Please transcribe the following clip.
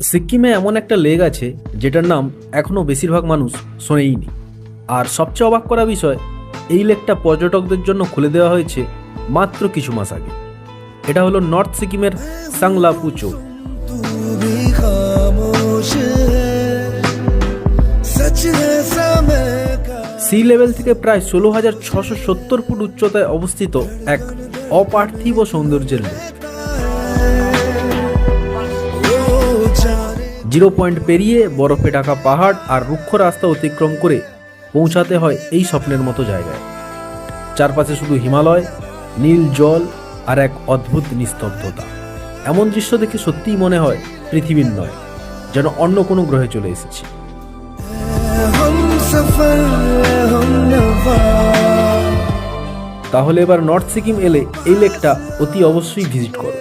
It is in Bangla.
সিকিমে এমন একটা লেক আছে যেটার নাম এখনও বেশিরভাগ মানুষ শোনেইনি। আর সবচেয়ে অবাক করা বিষয়, এই লেকটা পর্যটকদের জন্য খুলে দেওয়া হয়েছে মাত্র কিছু মাস আগে। এটা হলো নর্থ সিকিমের সাংলা পুচো। সি লেভেল থেকে প্রায় 16,670 ফুট উচ্চতায় অবস্থিত এক অপার্থিব সৌন্দর্যের লেক। 0 পয়েন্ট পেরিয়ে বরফে ঢাকা পাহাড় আর রুক্ষ রাস্তা অতিক্রম করে পৌঁছাতে হয় এই স্বপ্নের মতো জায়গায়। চারপাশে শুধু হিমালয়, নীল জল আর এক অদ্ভুত নিস্তব্ধতা। এমন দৃশ্য দেখে সত্যিই মনে হয় পৃথিবীর নয়, যেন অন্য কোনো গ্রহে চলে এসেছি। তাহলে এবার নর্থ সিকিম এলে এই লেকটা অতি অবশ্যই ভিজিট করো।